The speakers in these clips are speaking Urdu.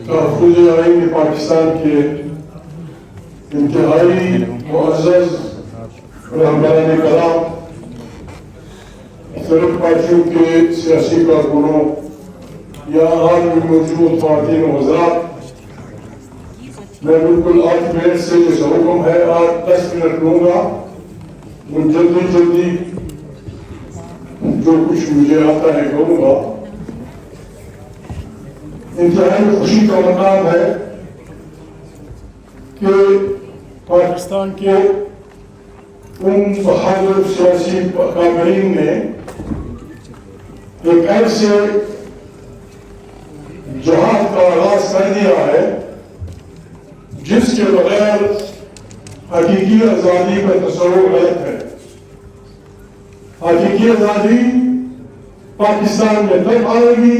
تحفظ آئین پاکستان کے انتہائی معزز رہبران کرام، مختلف پارٹیوں کے سیاسی کارکنوں، یہاں حال میں موجود خواتین و حضرات، میں بالکل 8 منٹ سے جیسا حکم ہے 10 منٹ لوں گا، وہ جلدی جو کچھ مجھے آتا ہے کہوں گا۔ انتہائی خوشی کا مقام ہے کہ پاکستان کے ان بہادر سیاسی کارکنین نے ایک ایسے جہاد کا آغاز کر دیا ہے جس کے بغیر حقیقی آزادی کا تصور غلط ہے۔ حقیقی آزادی پاکستان میں تب آئے گی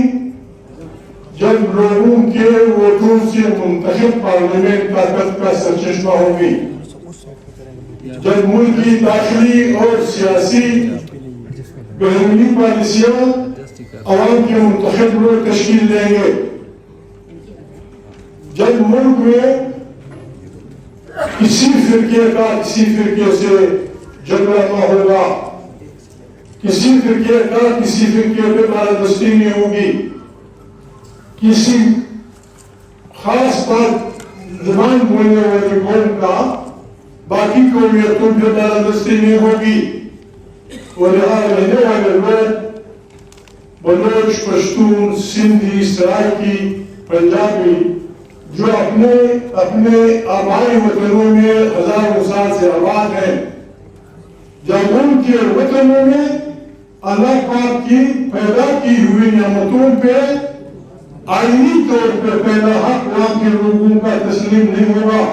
جب لوگوں کے ووٹوں سے منتخب پارلیمنٹ طاقت کا سرچشمہ ہوگی، جب ملک کی داخلی اور سیاسی بیرونی پالیسیاں عوام کے منتخب لوگ تشکیل دیں گے، جب ملک میں کسی فرقے سے جھگڑا نہ ہوگا، کسی فرقے پہ بالادستی نہیں ہوگی، کسی خاص بات زبان بولنے والی قوم کا باقی قومیتوں پہ بالادستی نہیں ہوگی، اور یہاں رہنے والے لوگ بلوچ، پشتون، سندھی، سرائکی، پنجابی جو اپنے آبائی وطنوں میں ہزاروں سال سے آباد ہیں، جب ان کے وطنوں میں اللہ پاک کی پیدا کی ہوئی نعمتوں پہ آئینی طور پر پہلا حق وہاں کے لوگوں کا تسلیم نہیں ہوگا،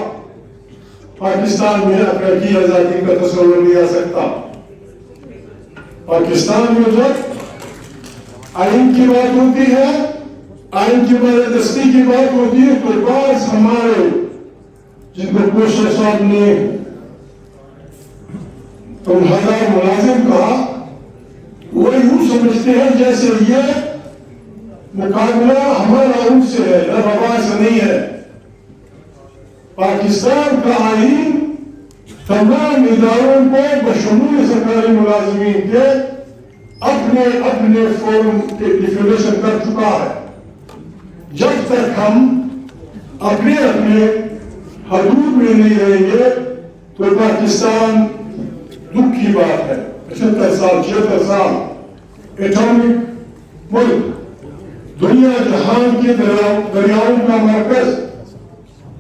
پاکستان میں حقیقی آزادی کا تصور نہیں آ سکتا۔ پاکستان میں جب آئین کی بات ہوتی ہے، آئین کی بالادستی کی بات ہوتی ہے، تو بعض ہمارے جن کو کوشش صاحب نے تمہارا ملازم کہا، وہ یوں سمجھتے ہیں جیسے یہ مقابلہ ہمارا ان سے ہے، ربا سے نہیں ہے۔ پاکستان کا آئین تمام اداروں کو بشمول سرکاری ملازمین کے اپنے فارم کے ڈیفینیشن کر چکا ہے۔ جب تک ہم اپنے حدود میں نہیں رہیں گے تو پاکستان دکھ کی بات ہے۔ 76 سال ایٹامک ملک، دنیا جہان کے دریاؤں کا مرکز،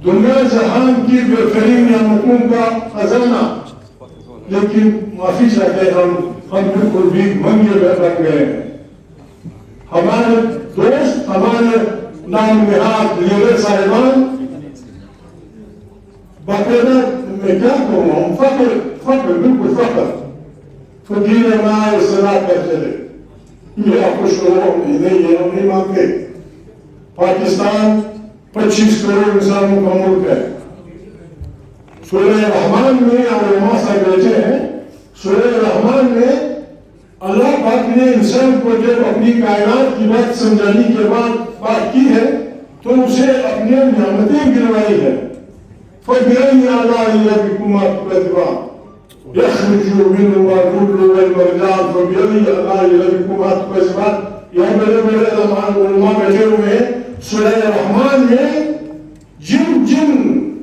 دنیا جہان کی بہترین نعمتوں کا خزانہ، لیکن معافی چاہتے ہم بالکل بھی منگے بن گئے ہیں۔ ہمارے دوست، ہمارے نام نہاد لیڈر صاحبان باقاعدہ میں کیا کہوں ہم فخر بالکل فقیر ہمارے صلاح کر چلے، یہ آپ کو شروع نہیں مانگتے۔ پاکستان 25 کروڑ انسانوں کا ملک ہے۔ سورہ رحمان میں علماء صاحب بیٹھے ہیں، سورہ رحمان میں اللہ پاک نے انسان کو جب اپنی کائنات کی بات سمجھانے کے بعد بات کی ہے تو اسے اپنی نعمتیں گنوائی ہے۔ فَبِأَيِّ آلَاءِ رَبِّكُمَا تُكَذِّبَانِ يَخْرُجُ مِنْهُمَا اللُّؤْلُؤُ وَالْمَرْجَانُ فَبِأَيِّ آلَاءِ رَبِّكُمَا تُكَذِّبَانِ۔ یہ بڑے علماء بیٹھے ہوئے ہیں۔ سورہ رحمان میں جن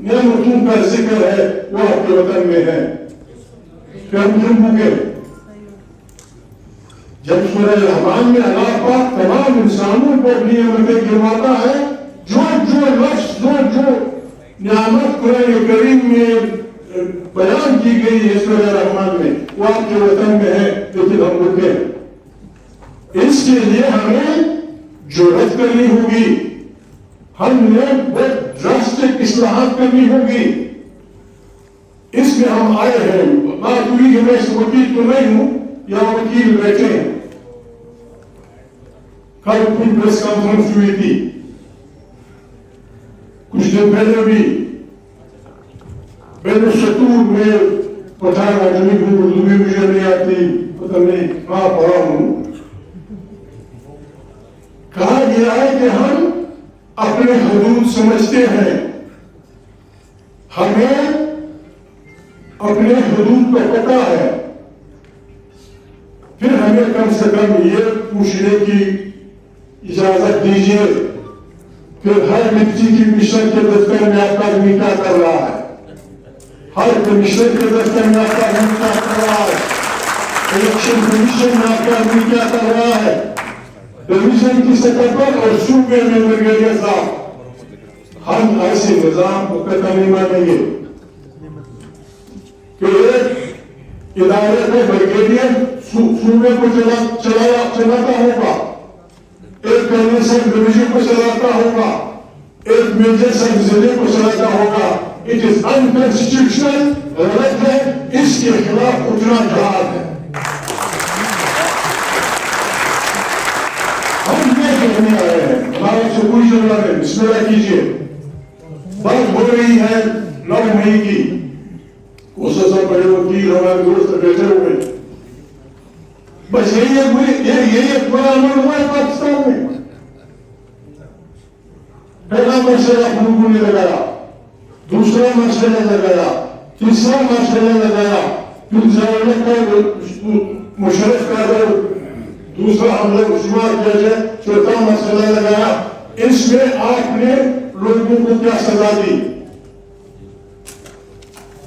نعمتوں کا ذکر ہے وہ آپ کے وطن میں ہے، پھر ہم کیوں بھوکے؟ جب سورہ رحمان میں اللہ پاک تمام انسانوں کو اپنی نعمتیں گنواتا ہے، جو لفظ جو نعمت قرآن کریم میں بیان کی گئی ہے سورہ رحمان میں، وہ آپ کے وطن میں ہے، لیکن ہم بھوکے ہیں۔ اس کے لیے ہمیں جرأت کرنی ہوگی، ہم نے بہت ڈراسٹک اصلاحات کرنی ہوگی۔ اس میں ہم آئے ہیں، بات ہوئی کہ میں اس وکیل تو نہیں ہوں، یہاں وکیل بیٹھے ہیں۔ کل کوئی پریس کانفرنس ہوئی تھی، کچھ دن پہلے بھی بین الشتور میں پٹھان آدمی کو اردو بھی مجھے نہیں آتی، پتہ نہیں کہاں پڑھا ہوں، کہا گیا ہے کہ ہم اپنے حدود سمجھتے ہیں. ہمیں اپنے حدود کو پتہ ہے. پھر ہمیں کم سے کم یہ پوچھنے کی اجازت دیجیے کہ ہر مرچی کی مشن کے دفتر میں آپ کا آدمی کیا کر رہا ہے, ہر کمیشن کے دفتر میں آپ کا آدمی کیا کر رہا ہے, الیکشن کمیشن میں آپ کا آدمی کیا کر رہا ہے, ڈویژن کی سطح پر اور صوبے میں برگیڈیئر صاحب. ہم ایسے نظام کو قطع نہیں مانیں گے کہ ایک ادارے کو برگیڈیئر صوبے کو چلاتا ہوگا, ایک کرنل سب ڈویژن کو چلاتا ہوگا, ایک میجر سب ضلع کو چلاتا ہوگا. اٹ از انکانسٹیٹیوشنل, غلط ہے, اس کے خلاف اٹھنا جہاد ہے. ہم یہ کہنے آئے ہیں, ہمارا سے کوئی ضرورت ہے, بسم اللہ کیجیے. بات ہو رہی ہے 9 مئی کی, کوشش بڑے وکیل ہمارے دوست بیٹھے ہوئے, بس یہی ایک بڑا عمل ہوا ہے پاکستان میں. پہلا مسئلہ لوگوں نے لگایا, دوسرا مسئلہ لگایا, تیسرا مسئلہ لگایا, پھر ضرورت کا مشرف کا دوسرا حملہ شمار کیا جائے, چوتھا مسئلہ لگایا. اس میں آپ نے لوگوں کو کیا سزا دی؟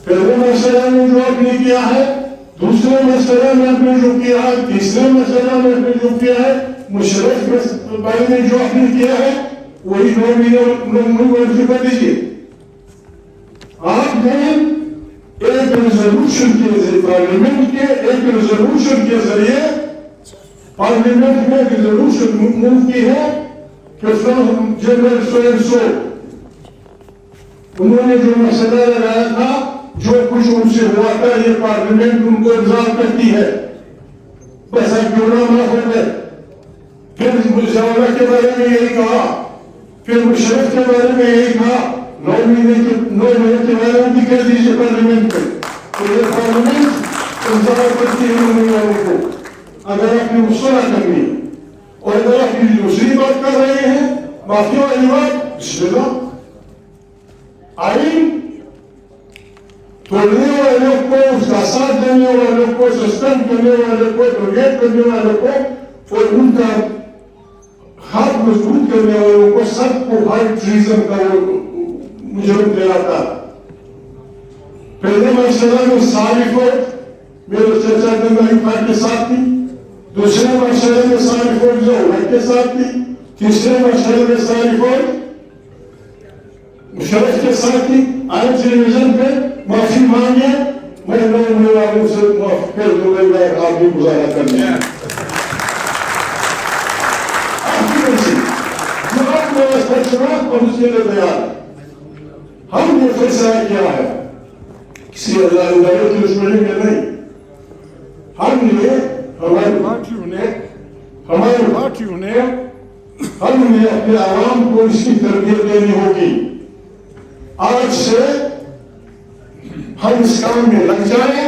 پہلے مسئلہ میں جو آپ نے کیا ہے, دوسرے مسئلہ میں آپ نے جو کیا ہے, تیسرے مسئلہ میں آپ نے جو کیا ہے, مشرف کے بارے میں جو آپ نے کیا ہے, وہی 9 مئی وظیفہ دیجیے. آپ نے ایک ریزولوشن کے ذریعے پارلیمنٹ کے ایک ریزولوشن کے ذریعے پارلیمنٹ میں ریزولوشن موو کی ہے کہ جنرل سو اینڈ سو انہوں نے جو مسئلہ لگایا تھا, جو کچھ ان سے ہوا تھا, یہ پارلیمنٹ ان کو الزام کرتی ہے. بس اب گناہ معاف ہو گئے. پھر مجاورہ کے بارے میں یہی کہا, پھر مشرف کے بارے میں یہی کہا. 9 مہینے کے بارے میں بھی کہہ دیجیے پارلیمنٹ میں, تو یہ پارلیمنٹ الزام کرتی ہے ان لوگوں کو. اگر آپ نے مشورہ کرنی اور اگر آپ دوسری بات کر رہے ہیں, معافی والی بات, بسم اللہ. آئین توڑنے والوں کو, اس کا ساتھ دینے والوں کو, سسپینڈ کرنے والوں کو, ڈوگیٹ کرنے والوں کو اور ان کا ہاتھ مضبوط کرنے والوں کو, سب کو ہر ٹریزن کا مجرم ٹھہراتا. پہلے مسئلہ میں ساری فوج میرے چچا گنگائی خان کے ساتھ تھی, دوسرے مسئلے میں ساری فوج جو کے ساتھ تھی, تیسرے مسئلے میں ساری فوج مشرف کے ساتھ تھی. آج ٹیلیویژن پہ معافی مانگے, میں 9 مئی والوں سے معاف کر دوں گا, آپ بھی گزارا کر لیں. ہم نے فیصلہ کیا ہے, کسی ادارے کی دشمنی میں نہیں. ہم نے ہماری پارٹیوں نے ہم نے اپنے عوام کو اس کی تربیت دینی ہوگی. آج سے ہم اس کام میں لگ جائیں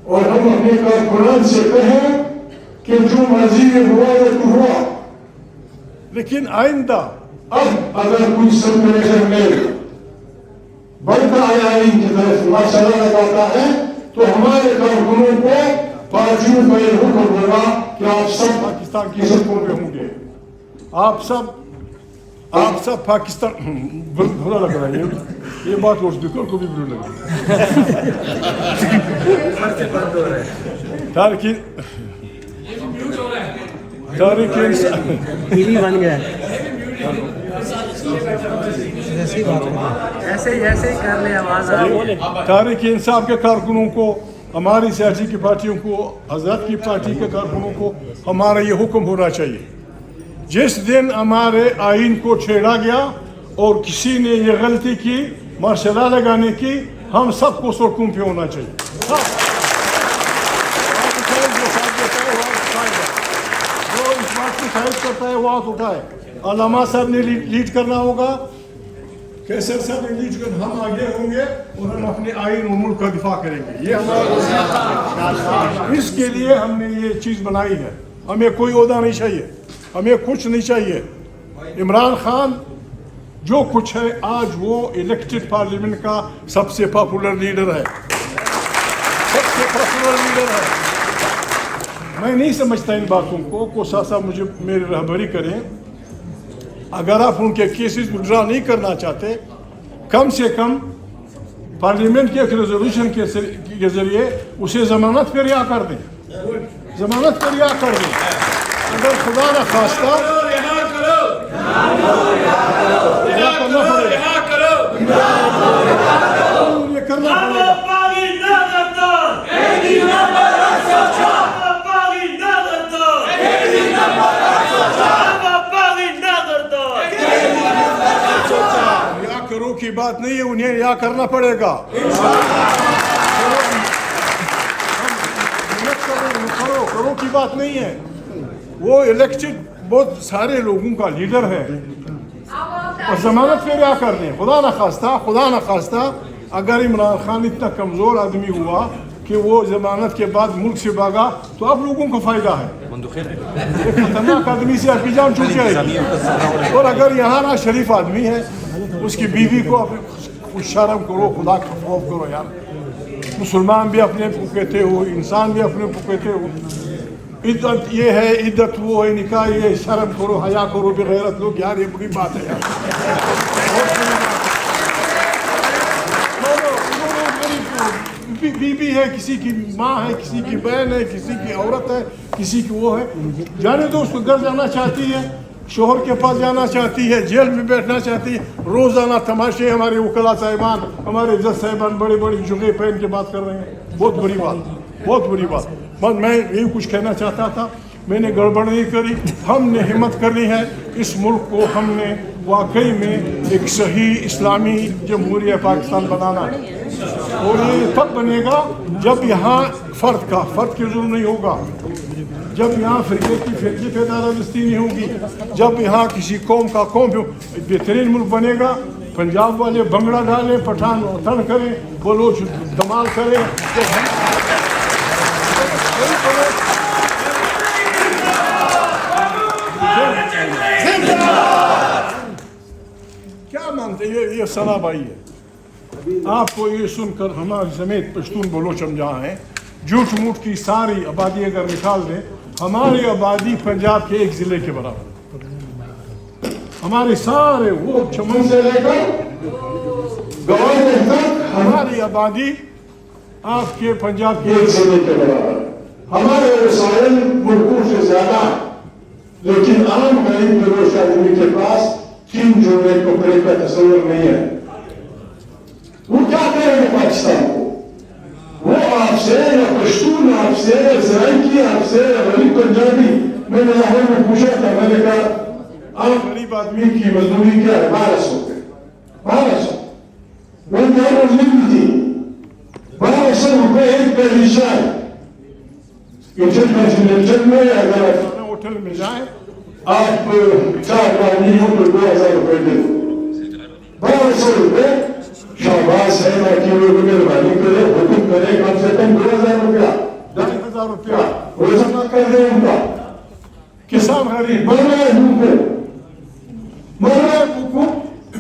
اور ہم اپنے کارکنان سے کہیں کہ جو مرضی میں ہوا وہ تو ہوا, لیکن آئندہ اب اگر کوئی سرپریشن میں بڑھتا ہے آئین کی طرف مسئلہ لگاتا ہے, تو ہمارے کارکنوں کو پارٹیوں کا یہ حکم ہوگا کہ آپ سب پاکستان کی سڑکوں پہ ہوں گے. آپ سب پاکستان, برا لگ رہا ہے یہ بات, اور اسپیکر کو بھی برا لگ رہا ہے. تاریخ انصاف کے کارکنوں کو, ہماری سیاسی کی پارٹیوں کو, حضرت کی پارٹی کے کارکنوں کو ہمارا یہ حکم ہونا چاہیے, جس دن ہمارے آئین کو چھیڑا گیا اور کسی نے یہ غلطی کی مرشدہ لگانے کی, ہم سب کو سڑکوں پہ ہونا چاہیے. جو اس بات کو شاہد کرتا ہے وہ ہاتھ اٹھائے. علامہ صاحب نے لیڈ کرنا ہوگا, کیسر صاحب نے لیڈ کرنا, ہم آگے ہوں گے اور ہم اپنے آئین و ملک کا دفاع کریں گے. یہ ہمارا, اس کے لیے ہم نے یہ چیز بنائی ہے. ہمیں کوئی عہدہ نہیں چاہیے, ہمیں کچھ نہیں چاہیے. عمران خان جو کچھ ہے آج وہ الیکٹڈ پارلیمنٹ کا سب سے پاپولر لیڈر ہے، سب سے پاپولر لیڈر ہے۔ میں نہیں سمجھتا ان باتوں کو ساسا مجھے میری رہبری کریں۔ اگر آپ ان کے کیسز وڈرا نہیں کرنا چاہتے، کم سے کم پارلیمنٹ کے ایک ریزولوشن کے ذریعے اسے ضمانت پہ رہا کر دیں، ضمانت پہ رہا کر دیں۔ اگر خدا نہ خواستہ یہ کرنا پڑے گا۔ یا کرو کی بات نہیں ہے، انہیں یا کرنا پڑے گا۔ کرو کی بات نہیں ہے، وہ الیکٹڈ بہت سارے لوگوں کا لیڈر ہے، اور ضمانت پہ رہا کر دیں۔ خدا نہ خواستہ اگر عمران خان اتنا کمزور آدمی ہوا کہ وہ ضمانت کے بعد ملک سے بھاگا تو آپ لوگوں کو فائدہ ہے۔ ایک خطرناک آدمی سے آپ کی جان چھوٹ جائے گی۔ اور اگر یہاں نا شریف آدمی ہے، اس کی بیوی کو کچھ شرم کرو، خدا کا خوف کرو یار۔ مسلمان بھی اپنے کو کہتے ہو، انسان بھی اپنے کو کہتے ہو۔ عدت یہ ہے، عدت وہ ہے، نکاح یہ، شرم کرو، حیا کرو، بغیرت لوگ یار، یہ بڑی بات ہے یار۔ بیوی ہے، کسی کی ماں ہے، کسی کی بہن ہے، کسی کی عورت ہے، کسی کی وہ ہے، جانے دو، اس کو گھر جانا چاہتی ہے، شوہر کے پاس جانا چاہتی ہے، جیل میں بیٹھنا چاہتی ہے۔ روزانہ تماشے ہمارے وکلا صاحبان، ہمارے جج صاحبان بڑے بڑی جگہ پہن کے بات کر رہے ہیں۔ بہت بڑی بات، بہت بڑی بات۔ بس میں یہی کچھ کہنا چاہتا تھا، میں نے گڑبڑ نہیں کری۔ ہم نے ہمت کرنی ہے، اس ملک کو ہم نے واقعی میں ایک صحیح اسلامی جمہوریہ پاکستان بنانا ہے، اور یہ تب بنے گا جب یہاں فرد کی ظلم نہیں ہوگا، جب یہاں فرقے پہ دارالدستی نہیں ہوگی، جب یہاں کسی قوم کا بہترین ملک بنے گا۔ پنجاب والے بنگڑا ڈالیں، پٹھان تن کریں، بلوچ دمال کریں، کیا مانتے یہ سنا بھائی ہے۔ آپ کو یہ سن کر ہمارے سمیت پشتون بلوچ ہم جہاں ہیں، جھوٹ موٹ کی ساری آبادی اگر نکال دیں، ہماری آبادی پنجاب کے ایک ضلع کے برابر۔ ہمارے سارے وہ چمن سے لے کر گوانڈ تک ہماری آبادی آپ کے پنجاب کے ایک ضلع کے برابر۔ ہمارے وسائل ملکوں سے زیادہ، لیکن عام غریب بلوچ آدمی کے پاس 3 جوڑے کپڑے کا تصور نہیں ہے۔ وہ کیا کریں گے پاکستان کو؟ وہ آپ سے یا پشتون آپ سے یا سرائکی آپ سے یا غریب پنجابی، میں نے لاہور میں پوچھا تھا، میں نے کہا عام غریب آدمی کی مزدوری کیا ہے؟ 1200 روپے، 1200۔ وہ کیا مزدوری تھی؟ 1200 روپے ایک پہلی چائے۔ انٹرنیشنل میں اگر ہوٹل میں جائیں آپ چار پانی ہو تو 2000 روپے دے دو، 1200 روپے۔ شہباز ہے نا کہ وہ مہربانی کرے، حکم کرے، کم سے کم 2000 روپیہ، 10,000 روپیہ روزانہ کر دے ان کا۔ کسان غریب مر رہے بھوکوں۔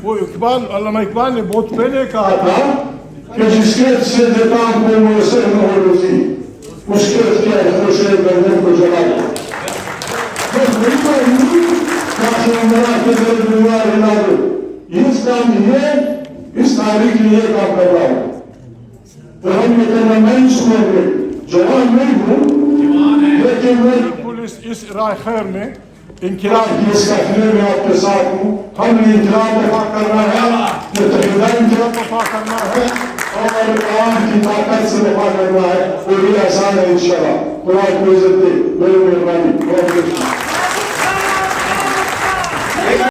وہ اقبال، علامہ اقبال نے بہت پہلے کہا تھا کہ جس کے سے دیتان کو میسر نہ ہو روزی، اس کے کیا خوشے گردن کو جلا دو۔ بس ملتا ہوں کاشی اندرہ کے در دنیا رہنا دو۔ اس کام یہ، اس تاریخ کے لیے کام کر رہا ہوں، تو ہم یہ کرنا نہیں سمجھ گئے۔ جوان نہیں ہوں، لیکن میں اس رائے خیر میں انقلاب کی اس کہنے میں آپ کے ساتھ ہوں۔ ہم نے انقلاب وفا کرنا ہے، متحدہ انقلاب وفا کرنا ہے، اور عوام کی طاقت سے وفا کرنا ہے۔ وہ بھی آسان ہے انشاءاللہ۔ خدا کو عزت دے، بڑی مہربانی۔